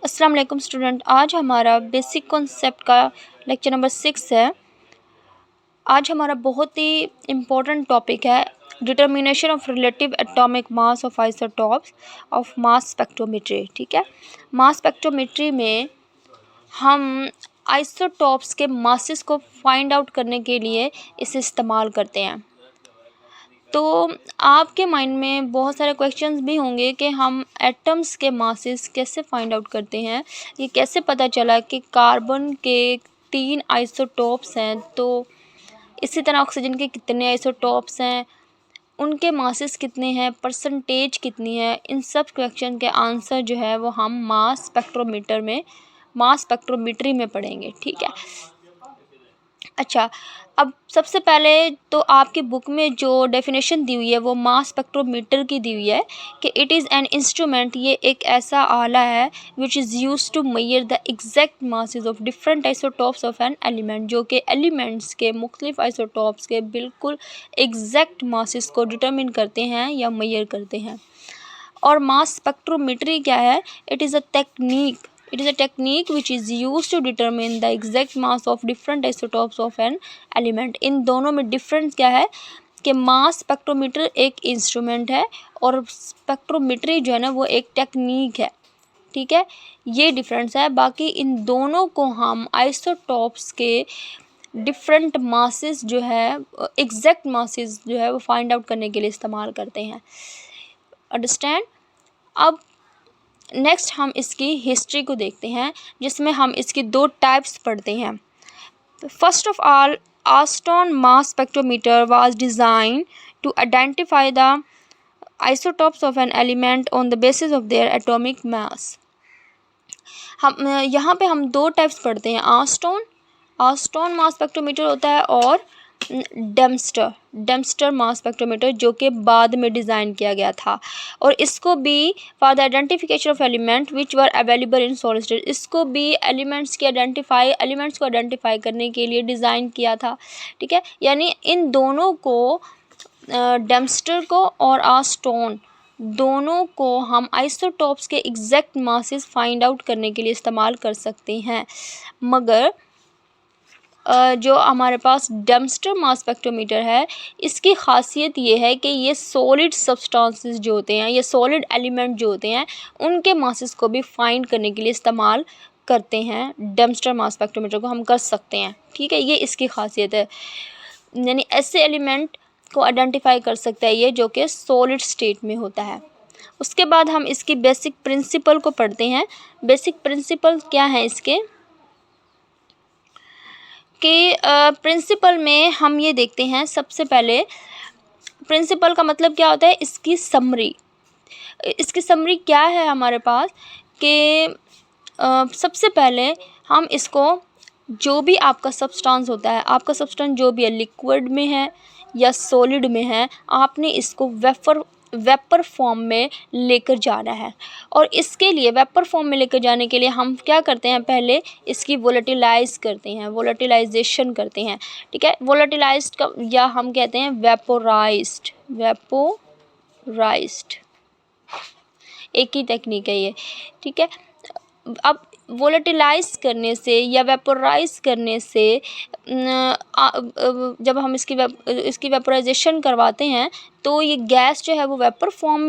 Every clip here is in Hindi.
अस्सलाम वालेकुम स्टूडेंट। आज हमारा बेसिक कॉन्सेप्ट का लेक्चर नंबर 6 है। आज हमारा बहुत ही इम्पोर्टेंट टॉपिक है determination of relative atomic mass of isotopes of mass spectrometry. ठीक है, मास स्पेक्ट्रोमेट्री में हम आइसोटॉप्स के मासेस को फाइंड आउट करने के लिए इसे इस्तेमाल करते हैं। तो आपके माइंड में बहुत सारे क्वेश्चंस भी होंगे कि हम एटम्स के मासेस कैसे फाइंड आउट करते हैं, ये कैसे पता चला कि कार्बन के 3 आइसोटॉप्स हैं, तो इसी तरह ऑक्सीजन के कितने आइसोटॉप्स हैं, उनके मासेस कितने हैं, परसेंटेज कितनी है। इन सब क्वेश्चन के आंसर जो है वो हम मास स्पेक्ट्रोमेट्री में पढ़ेंगे। ठीक है, अच्छा, अब सबसे पहले तो आपकी बुक में जो डेफिनेशन दी हुई है वो मास स्पेक्ट्रोमीटर की दी हुई है कि इट इज़ एन इंस्ट्रूमेंट, ये एक ऐसा आला है which is use to measure the exact masses of different isotopes of an element, जो कि एलिमेंट्स के मुख्तलिफ आइसोटॉप्स के बिल्कुल एग्जैक्ट मासेस को डिटरमिन करते हैं या मेजर करते हैं। और मास स्पेक्ट्रोमेट्री क्या है? It is a technique which is used to determine the exact mass of different isotopes of an element। इन दोनों में डिफरेंस क्या है कि मास स्पेक्ट्रोमीटर एक इंस्ट्रूमेंट है और स्पेक्ट्रोमेट्री जो है ना वो एक टेक्निक है। ठीक है, ये डिफरेंस है। बाकी इन दोनों को हम आइसोटॉप्स के डिफरेंट मासेस जो है, एग्जैक्ट मासेस जो है वो फाइंड आउट करने के लिए इस्तेमाल करते हैं। अंडरस्टैंड? अब नेक्स्ट हम इसकी हिस्ट्री को देखते हैं, जिसमें हम इसकी 2 टाइप्स पढ़ते हैं। First of all, Aston mass spectrometer was design to identify the isotopes of an element on the basis of their atomic mass. हम यहाँ पे हम 2 टाइप्स पढ़ते हैं, आस्टन मास स्पेक्ट्रोमीटर होता है और डेम्स्टर मास स्पेक्ट्रोमीटर, जो कि बाद में डिज़ाइन किया गया था। और इसको भी for the identification of element which were available in solid state, इसको भी एलिमेंट्स को आइडेंटिफाई करने के लिए डिज़ाइन किया था। ठीक है, यानी इन दोनों को, डेम्स्टर को और आस्टन दोनों को हम आइसोटॉप्स के एग्जैक्ट मासेस फाइंड आउट करने के लिए इस्तेमाल कर सकते हैं। मगर जो हमारे पास डेम्स्टर मास स्पेक्ट्रोमीटर है, इसकी खासियत ये है कि ये सॉलिड सब्सटेंसेस जो होते हैं, ये सॉलिड एलिमेंट जो होते हैं, उनके मासेस को भी फाइंड करने के लिए इस्तेमाल करते हैं। डेम्स्टर मास स्पेक्ट्रोमीटर को हम कर सकते हैं। ठीक है, ये इसकी खासियत है, यानी ऐसे एलिमेंट को आइडेंटिफाई कर सकता है ये जो कि सॉलिड स्टेट में होता है। उसके बाद हम इसकी बेसिक प्रिंसिपल को पढ़ते हैं। बेसिक प्रिंसिपल क्या है इसके कि प्रिंसिपल में हम ये देखते हैं, सबसे पहले प्रिंसिपल का मतलब क्या होता है, इसकी समरी क्या है हमारे पास कि सबसे पहले हम इसको, जो भी आपका सब्सटेंस होता है, आपका सब्सटेंस जो भी है, लिक्विड में है या सॉलिड में है, आपने इसको वेपर फॉर्म में लेकर जाना है। और इसके लिए वेपर फॉर्म में लेकर जाने के लिए हम क्या करते हैं, पहले इसकी वोलेटिलाइजेशन करते हैं। ठीक है, वोलेटिलाइज्ड का या हम कहते हैं वेपोराइज्ड, एक ही टेक्निक है ये। ठीक है, अब वोलेटिलाइज करने से या वेपोराइज करने से जब हम इसकी वेपोराइजेशन करवाते हैं तो ये गैस जो है वो वेपर फॉर्म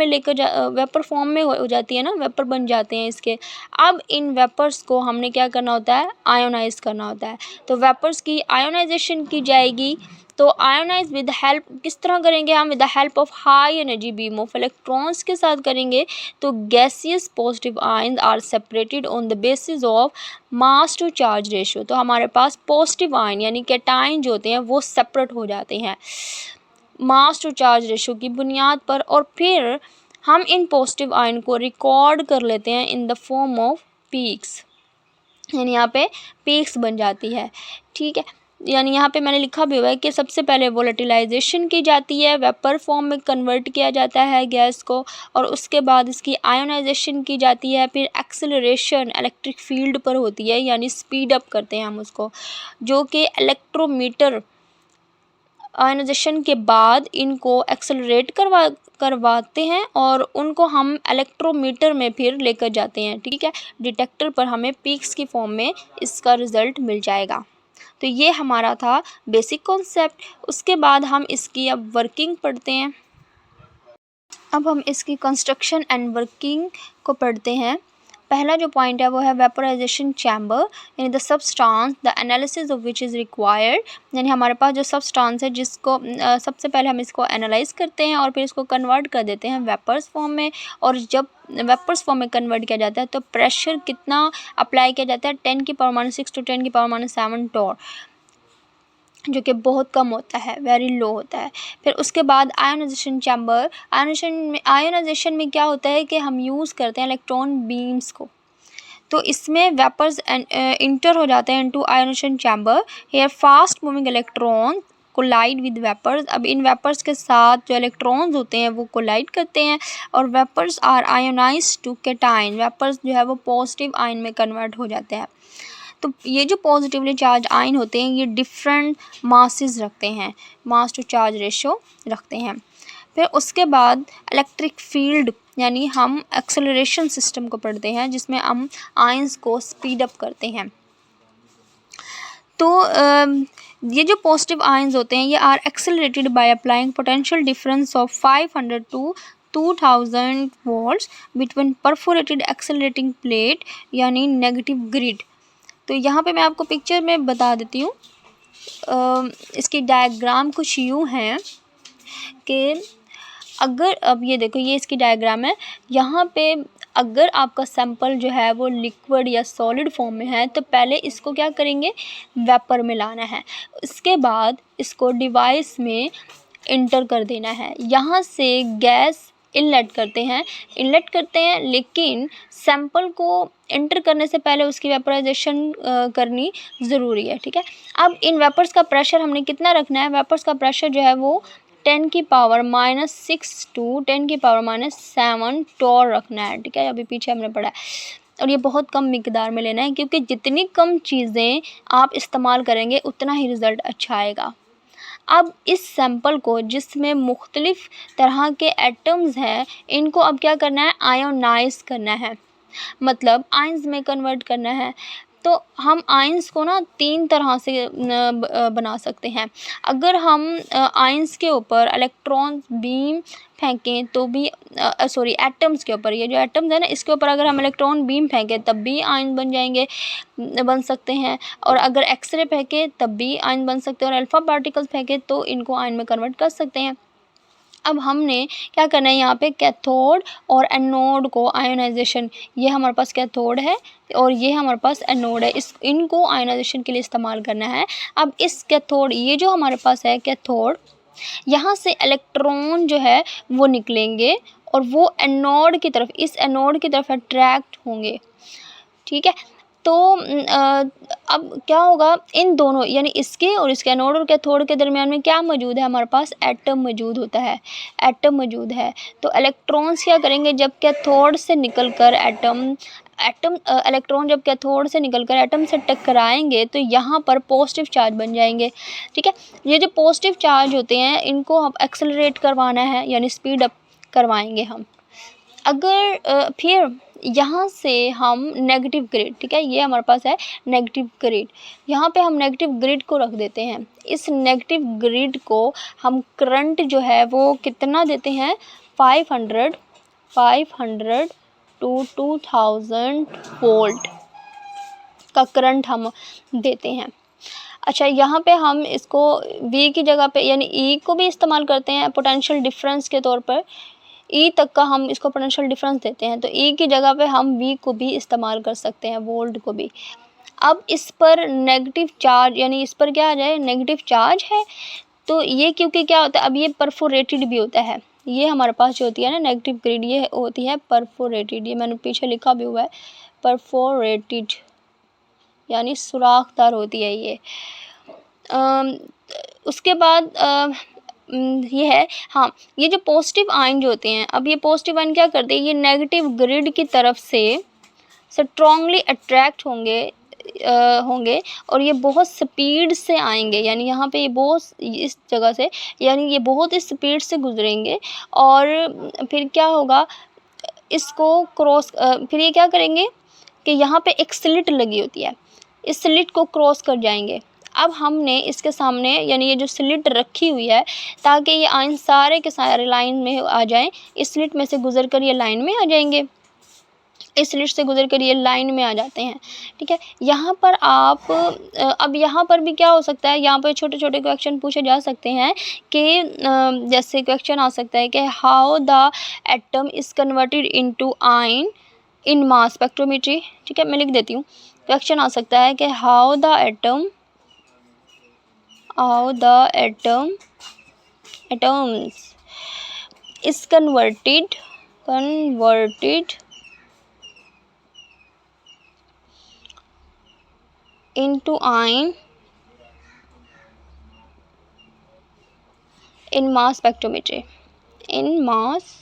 में हो जाती है ना, वेपर बन जाते हैं इसके। अब इन वेपर्स को हमने क्या करना होता है, आयोनाइज करना होता है। तो वेपर्स की आयोनाइजेशन की जाएगी। तो आयोनाइज विद हेल्प किस तरह करेंगे हम, with the help of high energy beam of electrons के साथ करेंगे। तो gaseous positive ions are separated on the basis of mass to charge ratio. तो हमारे पास पॉजिटिव आयन यानी कैटायन जो होते हैं वो सेपरेट हो जाते हैं मास टू चार्ज रेशियो की बुनियाद पर, और फिर हम इन पॉजिटिव आयन को रिकॉर्ड कर लेते हैं in the form of peaks, यानी यहाँ पे पीक्स बन जाती है। ठीक है, यानी यहाँ पे मैंने लिखा भी हुआ है कि सबसे पहले वोलेटिलाइजेशन की जाती है, वेपर फॉर्म में कन्वर्ट किया जाता है गैस को, और उसके बाद इसकी आयोनाइजेशन की जाती है। फिर एक्सेलरेशन इलेक्ट्रिक फील्ड पर होती है, यानी स्पीड अप करते हैं हम उसको, जो कि इलेक्ट्रोमीटर आयोनाइजेशन के बाद इनको एक्सेलरेट करवाते हैं और उनको हम इलेक्ट्रोमीटर में फिर लेकर जाते हैं, ठीक है। डिटेक्टर पर हमें पीक्स की फॉर्म में इसका रिज़ल्ट मिल जाएगा। तो ये हमारा था बेसिक कॉन्सेप्ट। उसके बाद हम इसकी अब वर्किंग पढ़ते हैं। अब हम इसकी कंस्ट्रक्शन एंड वर्किंग को पढ़ते हैं। पहला जो पॉइंट है वो है वेपोराइजेशन चैम्बर, यानी the substance the analysis of which is required, यानी हमारे पास जो सबस्टांस है जिसको सबसे पहले हम इसको एनालाइज करते हैं और फिर इसको कन्वर्ट कर देते हैं वेपर्स फॉर्म में। और जब वेपर्स फॉर्म में कन्वर्ट किया जाता है तो प्रेशर कितना अप्लाई किया जाता है, 10⁻⁶ to 10⁻⁷ टॉर, जो कि बहुत कम होता है, वेरी लो होता है। फिर उसके बाद आयोनाइजेशन चैम्बर। आयोनाइजेशन में क्या होता है कि हम यूज़ करते हैं इलेक्ट्रॉन बीम्स को, तो इसमें वेपर्स इंटर हो जाते हैं into ionization chamber. Here fast moving electron collide with vapours. अब इन वेपर्स के साथ जो इलेक्ट्रॉन्स होते हैं वो कोलाइड करते हैं और vapours are ionized to cation. Vapours जो है वो पॉजिटिव आयन में कन्वर्ट हो जाते हैं। तो ये जो पॉजिटिवली चार्ज आयन होते हैं ये डिफरेंट मासेस रखते हैं, मास टू चार्ज रेशो रखते हैं। फिर उसके बाद इलेक्ट्रिक फील्ड, यानी हम एक्सेलरेशन सिस्टम को पढ़ते हैं जिसमें हम आयंस को स्पीड अप करते हैं। तो ये जो पॉजिटिव आयंस होते हैं ये are accelerated by applying potential difference of 500 to 2000 volts between perforated accelerating plate, यानी नेगेटिव ग्रिड। तो यहाँ पे मैं आपको पिक्चर में बता देती हूँ। इसकी डायग्राम कुछ यूँ हैं कि अगर, अब ये देखो ये इसकी डायग्राम है। यहाँ पे अगर आपका सैंपल जो है वो लिक्विड या सॉलिड फॉर्म में है तो पहले इसको क्या करेंगे, वेपर में लाना है। इसके बाद इसको डिवाइस में इंटर कर देना है। यहाँ से गैस इनलेट करते हैं, लेकिन सैंपल को इंटर करने से पहले उसकी वेपराइजेशन करनी ज़रूरी है, ठीक है। अब इन वेपर्स का प्रेशर हमने कितना रखना है, वेपर्स का प्रेशर जो है वो 10⁻⁶ to 10⁻⁷ टॉर रखना है, ठीक है। अभी पीछे हमने पढ़ा है। और ये बहुत कम मिकदार में लेना है क्योंकि जितनी कम चीज़ें आप इस्तेमाल करेंगे उतना ही रिज़ल्ट अच्छा आएगा। अब इस सैंपल को जिसमें मुख्तलिफ़ तरह के एटम्स हैं इनको अब क्या करना है, आयोनाइज करना है, मतलब आयंस में कन्वर्ट करना है। तो हम आयंस को ना 3 तरह से बना सकते हैं। अगर हम आयंस के ऊपर इलेक्ट्रॉन बीम फेंकें तो भी एटम्स के ऊपर, ये जो एटम्स है ना इसके ऊपर अगर हम इलेक्ट्रॉन बीम फेंकें तब भी आयन बन सकते हैं। और अगर एक्सरे फेंकें तब भी आयन बन सकते हैं। और अल्फ़ा पार्टिकल्स फेंकें तो इनको आयन में कन्वर्ट कर सकते हैं। अब हमने क्या करना है, यहाँ पे कैथोड और एनोड को आयोनाइजेशन, ये हमारे पास कैथोड है और ये हमारे पास एनोड है, इनको आयोनाइजेशन के लिए इस्तेमाल करना है। अब इस कैथोड, ये जो हमारे पास है कैथोड, यहाँ से इलेक्ट्रॉन जो है वो निकलेंगे और वो एनोड की तरफ, इस एनोड की तरफ अट्रैक्ट होंगे, ठीक है। तो अब क्या होगा, इन दोनों यानी इसके और इसके एनोड और कैथोड के दरमियान में क्या मौजूद है, हमारे पास एटम मौजूद होता है, एटम मौजूद है। तो इलेक्ट्रॉन्स क्या करेंगे, जब कैथोड से निकलकर इलेक्ट्रॉन जब कैथोड से निकलकर एटम से टकराएंगे तो यहाँ पर पॉजिटिव चार्ज बन जाएंगे, ठीक है। ये जो पॉजिटिव चार्ज होते हैं इनको हम एक्सेलरेट करवाना है, यानी स्पीड अप करवाएंगे हम। अगर फिर यहाँ से हम नेगेटिव ग्रिड, ठीक है, ये हमारे पास है नेगेटिव ग्रिड, यहाँ पे हम नेगेटिव ग्रिड को रख देते हैं। इस नेगेटिव ग्रिड को हम करंट जो है वो कितना देते हैं, 500 to 2000 वोल्ट का करंट हम देते हैं। अच्छा, यहाँ पे हम इसको V की जगह पे यानी E को भी इस्तेमाल करते हैं पोटेंशियल डिफरेंस के तौर पर। E तक का हम इसको पोटेंशियल डिफरेंस देते हैं, तो E की जगह पे हम V को भी इस्तेमाल कर सकते हैं, वोल्ट को भी। अब इस पर नेगेटिव चार्ज, यानी इस पर क्या आ जाए, नेगेटिव चार्ज है, तो ये क्योंकि क्या होता है, अब ये परफोरेटेड भी होता है। ये हमारे पास जो होती है ना नेगेटिव ग्रिड, ये होती है परफोरेटेड, ये मैंने पीछे लिखा भी हुआ है परफोरेटेड, यानी सुराखदार होती है ये। उसके बाद ये है, हाँ, ये जो पॉजिटिव आयन जो होते हैं, अब ये पॉजिटिव आयन क्या करते हैं, ये नेगेटिव ग्रिड की तरफ से स्ट्रॉन्गली अट्रैक्ट होंगे होंगे और ये बहुत स्पीड से आएंगे, यानी यहाँ पे ये बहुत इस जगह से, यानी ये बहुत स्पीड से गुजरेंगे और फिर क्या होगा, इसको क्रॉस फिर ये क्या करेंगे कि यहाँ पे एक स्लिट लगी होती है, इस स्लिट को क्रॉस कर जाएंगे। अब हमने इसके सामने यानी ये जो स्लिट रखी हुई है ताकि ये आयन सारे के सारे लाइन में आ जाएं, इस स्लिट में से गुजर कर ये लाइन में आ जाएंगे, इस स्लिट से गुजर कर ये लाइन में आ जाते हैं। ठीक है, यहाँ पर आप अब यहाँ पर भी क्या हो सकता है, यहाँ पर छोटे छोटे क्वेश्चन पूछे जा सकते हैं कि जैसे क्वेश्चन आ सकता है कि how the atom is converted into ion in mass spectrometry. ठीक है, मैं लिख देती हूँ। क्वेश्चन आ सकता है कि how the atoms is converted into ion in mass spectrometry, in mass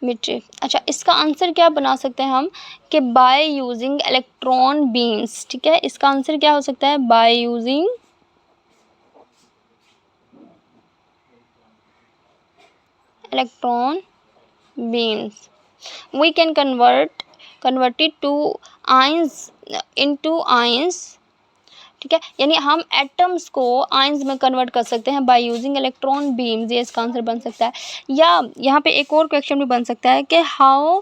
मीट्री। अच्छा, इसका आंसर क्या बना सकते हैं हम कि बाय यूजिंग इलेक्ट्रॉन बीम्स। ठीक है, इसका आंसर क्या हो सकता है, by using electron beams we can convert it to ions into ions। ठीक है, यानी हम एटम्स को आयंस में कन्वर्ट कर सकते हैं बाय यूजिंग इलेक्ट्रॉन बीम्स, ये इसका आंसर बन सकता है। या यहाँ पे एक और क्वेश्चन भी बन सकता है कि how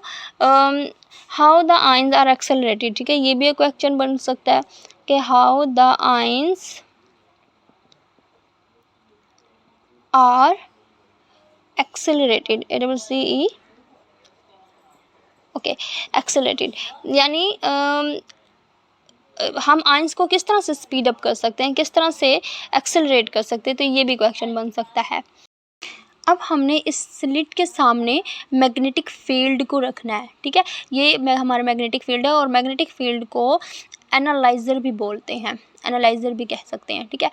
the ions are accelerated. ठीक है, ये भी एक क्वेश्चन बन सकता है कि how the ions are accelerated, ACCE, okay, accelerated, यानी हम आयंस को किस तरह से स्पीड अप कर सकते हैं, किस तरह से एक्सेलरेट कर सकते हैं, तो ये भी क्वेश्चन बन सकता है। अब हमने इस स्लिट के सामने मैग्नेटिक फील्ड को रखना है। ठीक है, ये हमारा मैग्नेटिक फील्ड है और मैग्नेटिक फील्ड को एनालाइज़र भी बोलते हैं, एनालाइज़र भी कह सकते हैं। ठीक है,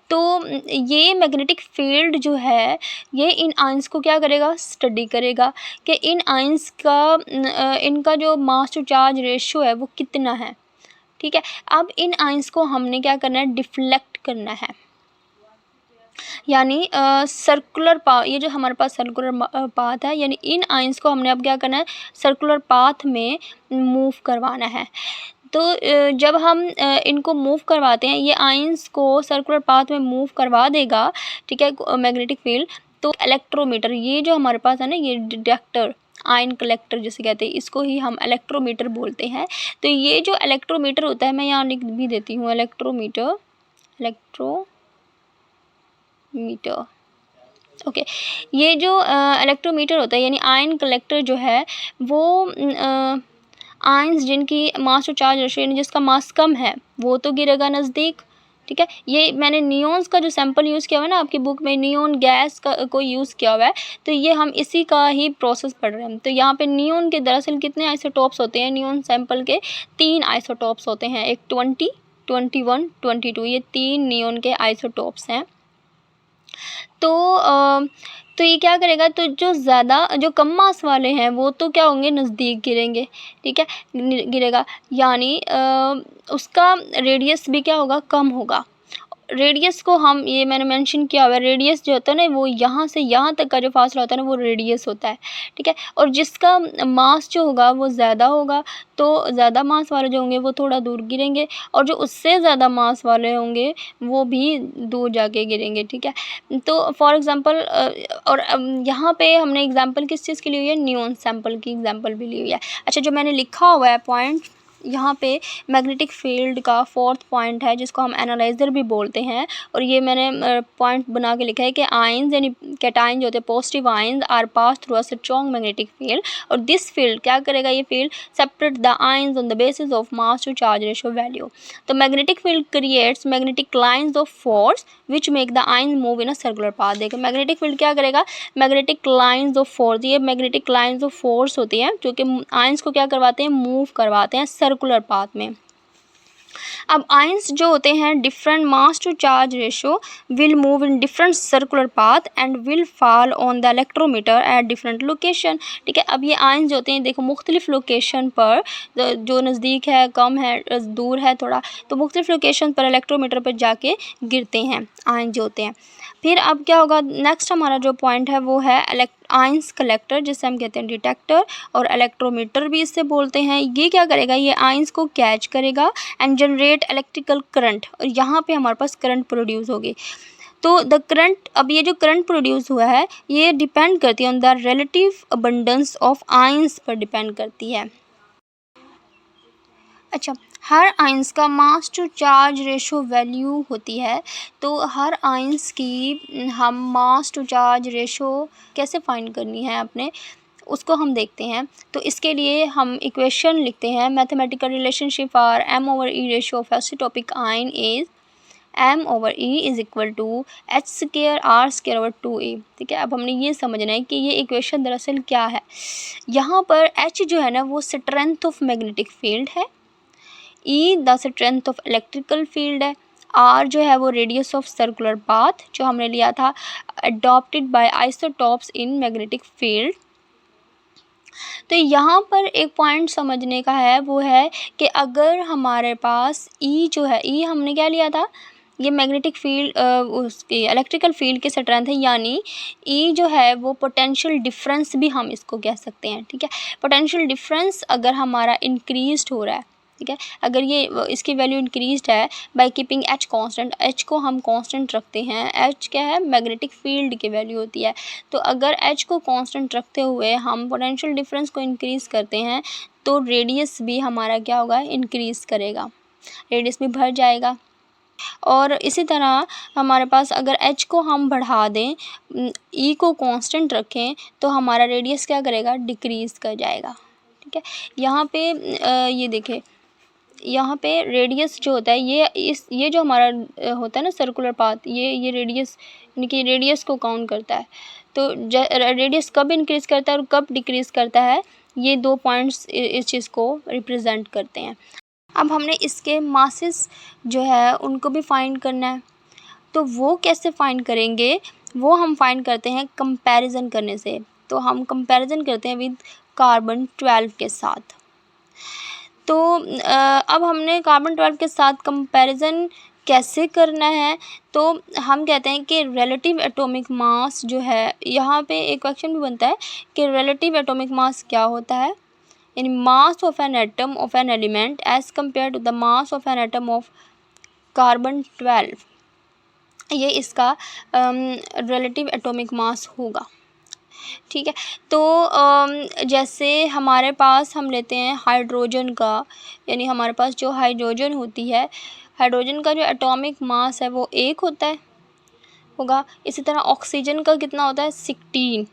तो ये मैग्नेटिक फील्ड जो है ये इन आयंस को क्या करेगा, स्टडी करेगा कि इन आयंस का इनका जो मास टू चार्ज रेशियो है वो कितना है। ठीक है, अब इन आयंस को हमने क्या करना है, डिफ्लेक्ट करना है, यानी सर्कुलर पाथ, ये जो हमारे पास सर्कुलर पाथ है, यानी इन आयंस को हमने अब क्या करना है, सर्कुलर पाथ में मूव करवाना है। तो जब हम इनको मूव करवाते हैं, ये आयंस को सर्कुलर पाथ में मूव करवा देगा। ठीक है, मैग्नेटिक फील्ड, तो इलेक्ट्रोमीटर, ये जो हमारे पास है ना, ये डिटेक्टर, आयन कलेक्टर जिसे कहते हैं, इसको ही हम इलेक्ट्रोमीटर बोलते हैं। तो ये जो इलेक्ट्रोमीटर होता है, मैं यहाँ लिख भी देती हूँ, इलेक्ट्रोमीटर, ओके, ये जो इलेक्ट्रोमीटर होता है यानी आयन कलेक्टर जो है वो आयंस जिनकी मास टू चार्ज रेशियो यानी जिसका मास कम है वो तो गिरेगा नज़दीक। ठीक है, ये मैंने नियॉन्स का जो सैंपल यूज़ किया हुआ है ना आपकी बुक में, नियॉन गैस का को यूज़ किया हुआ है, तो ये हम इसी का ही प्रोसेस पढ़ रहे हैं। तो यहाँ पे नियॉन के दरअसल कितने आइसोटॉप्स होते हैं, नियॉन सैंपल के 3 आइसोटॉप्स होते हैं, एक 20, 21, 22, ये 3 नियॉन के आइसोटॉप्स हैं। तो ये क्या करेगा, तो जो कम मास वाले हैं वो तो क्या होंगे, नज़दीक गिरेंगे। ठीक है, गिरेगा, यानी उसका रेडियस भी क्या होगा, कम होगा। रेडियस को हम, ये मैंने मेंशन किया हुआ है, रेडियस जो होता है ना वो यहाँ से यहाँ तक का जो फासला होता है ना वो रेडियस होता है। ठीक है, और जिसका मास जो होगा वो ज़्यादा होगा, तो ज़्यादा मास वाले जो होंगे वो थोड़ा दूर गिरेंगे, और जो उससे ज़्यादा मास वाले होंगे वो भी दूर जाके गिरेंगे। ठीक है, तो फॉर एग्ज़ाम्पल और यहाँ पे हमने एग्ज़ाम्पल किस चीज़ की ली हुई है, नियॉन सैंपल की एग्ज़ाम्पल भी ली हुई है। अच्छा, जो मैंने लिखा हुआ है पॉइंट यहाँ पे मैग्नेटिक फील्ड का 4th पॉइंट है जिसको हम एनालाइज़र भी बोलते हैं, और ये मैंने पॉइंट बना के लिखा है कि आयंस यानी कैटायन जो होते हैं, positive ions are pass through a strong magnetic field, और दिस फील्ड क्या करेगा, ये field separate the ions on the basis of mass to charge ratio value. तो magnetic field creates magnetic lines of force which make the ions move in a circular path. देखो मैग्नेटिक फील्ड क्या करेगा, मैग्नेटिक लाइंस ऑफ फोर्स, ये मैग्नेटिक लाइंस ऑफ फोर्स होती हैं जो कि आयंस को क्या करवाते हैं, मूव करवाते हैं सर्कुलर पाथ में। अब आयंस जो होते हैं different mass to charge ratio will move in different circular path and will fall on the electrometer at different location. ठीक है, अब ये आयंस जो होते हैं देखो मुख्तलिफ लोकेशन पर, जो नज़दीक है, कम है, दूर है थोड़ा, तो मुख्तलिफ लोकेशन पर इलेक्ट्रोमीटर पर जाके गिरते हैं आयन जो होते हैं। फिर अब क्या होगा, नेक्स्ट हमारा जो पॉइंट है वो है आयंस कलेक्टर, जिसे हम कहते हैं डिटेक्टर, और इलेक्ट्रोमीटर भी इससे बोलते हैं। ये क्या करेगा, ये आयंस को कैच करेगा एंड जनरेट इलेक्ट्रिकल करंट, और यहाँ पे हमारे पास करंट प्रोड्यूस होगी। तो द करंट, अब ये जो करंट प्रोड्यूस हुआ है ये डिपेंड करती है on the relative abundance of ions पर डिपेंड करती है। अच्छा, हर आयंस का मास टू चार्ज रेशो वैल्यू होती है, तो हर आयंस की हम मास टू चार्ज रेशो कैसे फाइंड करनी है अपने, उसको हम देखते हैं। तो इसके लिए हम इक्वेशन लिखते हैं, mathematical relationship for m/e ratio of isotopic ion is m/e is equal to h² r² 2a। ठीक है, अब हमने ये समझना है कि ये इक्वेशन दरअसल क्या है। यहाँ पर h जो है ना वो स्ट्रेंथ ऑफ मैग्नेटिक फील्ड है, E the strength of electrical field है, R जो है वो रेडियस ऑफ सर्कुलर पाथ जो हमने लिया था adopted by isotopes in magnetic field. तो यहाँ पर एक पॉइंट समझने का है, वो है कि अगर हमारे पास E जो है, E हमने क्या लिया था, ये मैग्नेटिक फील्ड उसकी इलेक्ट्रिकल फील्ड की स्ट्रेंथ है, यानी E जो है वो पोटेंशियल डिफरेंस भी हम इसको कह सकते हैं। ठीक है, पोटेंशियल डिफरेंस अगर हमारा इंक्रीज हो रहा है, ठीक है, अगर ये इसकी वैल्यू इंक्रीज्ड है by keeping H constant, H को हम कांस्टेंट रखते हैं, एच क्या है, मैग्नेटिक फील्ड की वैल्यू होती है। तो अगर एच को कांस्टेंट रखते हुए हम पोटेंशियल डिफरेंस को इंक्रीज़ करते हैं तो रेडियस भी हमारा क्या होगा, इंक्रीज़ करेगा, रेडियस भी बढ़ जाएगा। और इसी तरह हमारे पास अगर h को हम बढ़ा दें, e को कांस्टेंट रखें, तो हमारा रेडियस क्या करेगा, डिक्रीज़ कर जाएगा। ठीक है, यहाँ पे ये देखें, यहाँ पे रेडियस जो होता है ये जो हमारा होता है ना सर्कुलर पाथ, ये रेडियस, यानी कि रेडियस को काउंट करता है। तो रेडियस कब इंक्रीज़ करता है और कब डिक्रीज़ करता है, ये दो पॉइंट्स इस चीज़ को रिप्रेजेंट करते हैं। अब हमने इसके मासेस जो है उनको भी फाइंड करना है, तो वो कैसे फाइंड करेंगे, वो हम फाइंड करते हैं कंपैरिजन करने से। तो हम कंपैरिजन करते हैं विद कार्बन 12 के साथ। तो अब हमने कार्बन 12 के साथ कंपैरिजन कैसे करना है, तो हम कहते हैं कि रिलेटिव एटॉमिक मास जो है, यहाँ पे एक क्वेश्चन भी बनता है कि रिलेटिव एटॉमिक मास क्या होता है, यानी mass of an atom of an element as compare to the mass of an atom of carbon 12, ये इसका रिलेटिव एटॉमिक मास होगा। ठीक है, तो जैसे हमारे पास हम लेते हैं हाइड्रोजन का, यानी हमारे पास जो हाइड्रोजन होती है, हाइड्रोजन का जो एटॉमिक मास है वो 1 होता है होगा। इसी तरह ऑक्सीजन का कितना होता है, 16।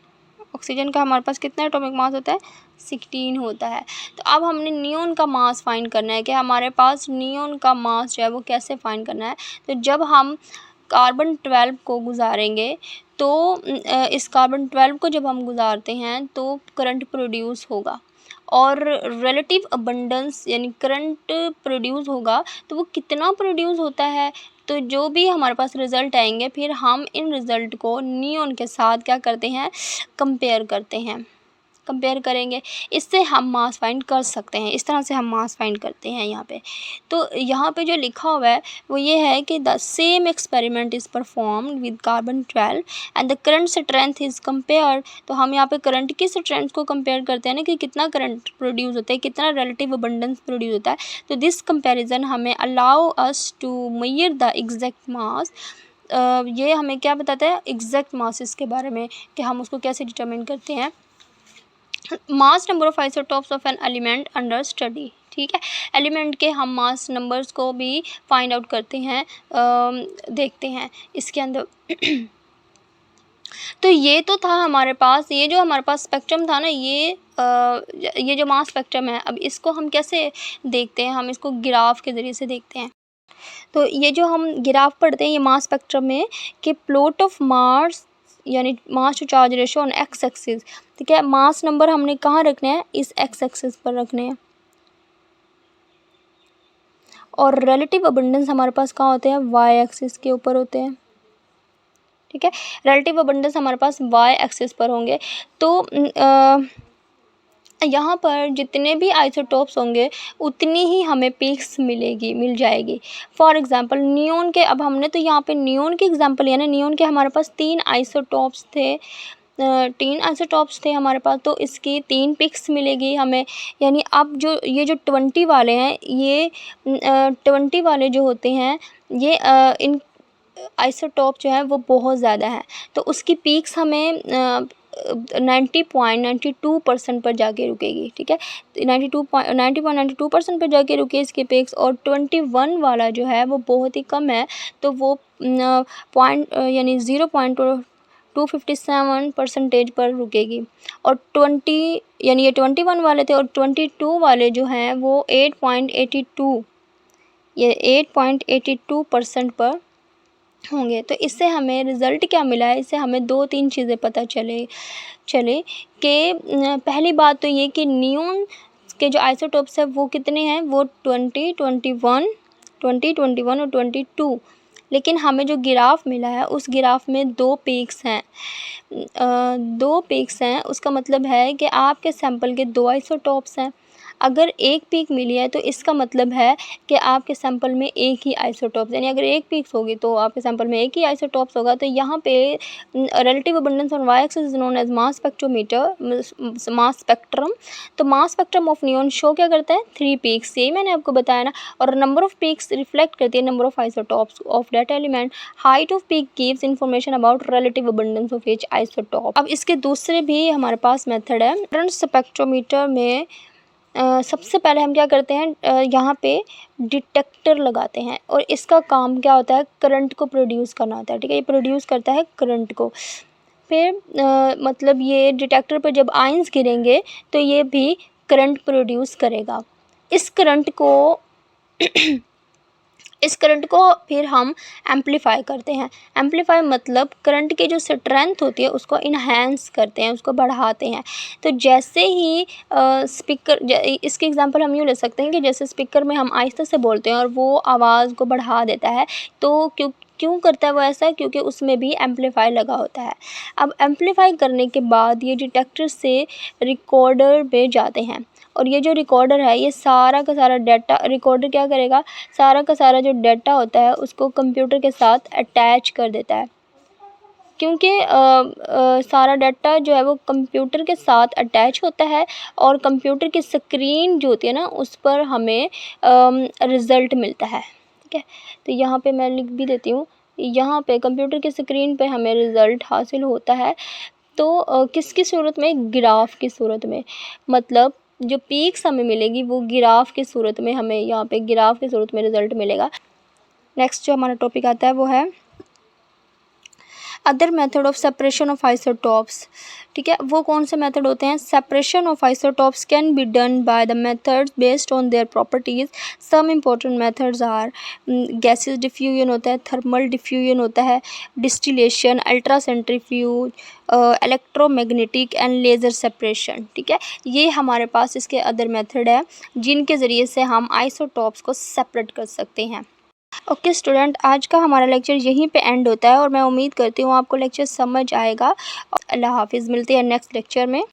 ऑक्सीजन का हमारे पास कितना एटॉमिक मास होता है, 16 होता है। तो अब हमने नियोन का मास फाइंड करना है कि हमारे पास नियोन का मास जो है वो कैसे फाइंड करना है। तो जब हम कार्बन 12 को गुजारेंगे, तो इस कार्बन 12 को जब हम गुजारते हैं तो करंट प्रोड्यूस होगा, और रिलेटिव अबंडेंस यानी करंट प्रोड्यूस होगा, तो वो कितना प्रोड्यूस होता है, तो जो भी हमारे पास रिज़ल्ट आएंगे फिर हम इन रिज़ल्ट को नियोन के साथ क्या करते हैं, कंपेयर करते हैं, कंपेयर करेंगे, इससे हम मास फाइंड कर सकते हैं। इस तरह से हम मास फाइंड करते हैं यहाँ पे। तो यहाँ पे जो लिखा हुआ है वो ये है कि the same experiment is performed with carbon 12 and the current strength is compared. तो हम यहाँ पे करंट की स्ट्रेंथ को कंपेयर करते हैं ना, कि कितना करंट प्रोड्यूस होता है, कितना रिलेटिव अबंडेंस प्रोड्यूस होता है। तो दिस कंपेरिजन हमें allow us to measure the exact mass. ये हमें क्या बताता है, एग्जैक्ट मासेस के बारे में, कि हम उसको कैसे डिटरमिन करते हैं। Mass number of isotopes of an element under study. ठीक है, एलिमेंट के हम मास नंबर्स को भी फाइंड आउट करते हैं, देखते हैं इसके अंदर। तो ये तो था हमारे पास, ये जो हमारे पास स्पेक्ट्रम था ना, ये जो मास स्पेक्ट्रम है, अब इसको हम कैसे देखते हैं, हम इसको ग्राफ के ज़रिए से देखते हैं। तो ये जो हम ग्राफ पढ़ते हैं ये मास स्पेक्ट्रम में, कि प्लॉट ऑफ मास यानी mass to charge ratio on X axis. ठीक है, मास नंबर हमने कहाँ रखने हैं, इस एक्स एक्सिस पर रखने हैं, और रिलेटिव अबंडेंस हमारे पास कहाँ होते हैं, वाई एक्सिस के ऊपर होते हैं। ठीक है, रिलेटिव अबंडेंस हमारे पास वाई एक्सिस पर होंगे। तो यहाँ पर जितने भी आइसोटोप्स होंगे उतनी ही हमें पीक्स मिल जाएगी। फॉर एग्जांपल नियोन के, अब हमने तो यहाँ पे नियोन के एग्जांपल लिया ना, नियोन के हमारे पास 3 आइसोटोप्स थे हमारे पास, तो इसकी 3 पिक्स मिलेगी हमें। यानी अब जो ये जो 20 वाले हैं, ये 20 वाले जो होते हैं, ये इन आइसोटोप जो है वो बहुत ज़्यादा है, तो उसकी पीक्स हमें 90.92% पर जाके रुकेगी। ठीक है, 90.92% पर जाके रुके इसके पीक्स। और 21 वाला जो है वो बहुत ही कम है, तो वो यानी 0.257% पर रुकेगी। और 20 यानी ये 21 वाले थे, और 22 वाले जो हैं वो 8.82% पर होंगे। तो इससे हमें रिज़ल्ट क्या मिला है, इससे हमें 2-3 चीज़ें पता चले कि पहली बात तो ये कि नियोन के जो आइसोटोप्स है वो कितने हैं, वो 20, 21 और 22। लेकिन हमें जो ग्राफ मिला है उस ग्राफ में 2 पीक्स हैं। 2 पीक्स हैं, उसका मतलब है कि आपके सैंपल के 2 आइसोटोप्स हैं। अगर एक पीक मिली है तो इसका मतलब है कि आपके सैंपल में एक ही आइसोटोप्स, यानी अगर एक पीक्स होगी तो आपके सैंपल में एक ही आइसोटोप्स होगा। तो यहाँ पे relative abundance on Y axis is known as mass spectrum. तो mass spectrum of neon show क्या करता है, 3 पीक्स, यही मैंने आपको बताया ना। और नंबर ऑफ पीक्स रिफ्लेक्ट करती है number of isotopes of that element. Height off peak gives information about relative abundance of each isotope. अब इसके दूसरे भी हमारे पास मेथड है। करंट स्पेक्ट्रोमीटर में सबसे पहले हम क्या करते हैं, यहाँ पे डिटेक्टर लगाते हैं, और इसका काम क्या होता है, करंट को प्रोड्यूस करना होता है। ठीक है, ये प्रोड्यूस करता है करंट को। फिर मतलब ये डिटेक्टर पे जब आयंस गिरेंगे तो ये भी करंट प्रोड्यूस करेगा। इस करंट को फिर हम एम्पलीफाई करते हैं। एम्पलीफाई मतलब करंट की जो स्ट्रेंथ होती है उसको इन्हांस करते हैं, उसको बढ़ाते हैं। तो जैसे ही स्पीकर, इसके एग्जांपल हम यूँ ले सकते हैं कि जैसे स्पीकर में हम आहिस्ते से बोलते हैं और वो आवाज़ को बढ़ा देता है, तो क्यों करता है वो ऐसा, क्योंकि उसमें भी एम्पलीफाई लगा होता है। अब एम्पलीफाई करने के बाद ये डिटेक्टर से रिकॉर्डर पे जाते हैं, और ये जो रिकॉर्डर है ये सारा का सारा डाटा, रिकॉर्डर क्या करेगा, सारा का सारा जो डाटा होता है उसको कंप्यूटर के साथ अटैच कर देता है। क्योंकि सारा डाटा जो है वो कंप्यूटर के साथ अटैच होता है, और कंप्यूटर की स्क्रीन जो होती है ना उस पर हमें रिज़ल्ट मिलता है। ठीक है, तो यहाँ पे मैं लिख भी देती हूँ, यहाँ पे कंप्यूटर की स्क्रीन पे हमें रिज़ल्ट हासिल होता है। तो किसकी सूरत में, ग्राफ की सूरत में। मतलब जो पीक्स हमें मिलेगी वो ग्राफ की सूरत में, हमें यहाँ पे ग्राफ की सूरत में रिज़ल्ट मिलेगा। नेक्स्ट जो हमारा टॉपिक आता है वो है other method of separation of isotopes. ठीक है, वो कौन से मेथड होते हैं, separation of isotopes can be done by the methods based on their properties. Some important methods are gases diffusion होता है, थर्मल डिफ्यूजन होता है, distillation, ultra centrifuge, electromagnetic and laser separation. ठीक है, ये हमारे पास इसके अदर मेथड है जिनके ज़रिए से हम आइसोटोप्स को सेपरेट कर सकते हैं। ओके स्टूडेंट, आज का हमारा लेक्चर यहीं पे एंड होता है, और मैं उम्मीद करती हूँ आपको लेक्चर समझ आएगा। अल्लाह हाफिज़, मिलते हैं नेक्स्ट लेक्चर में।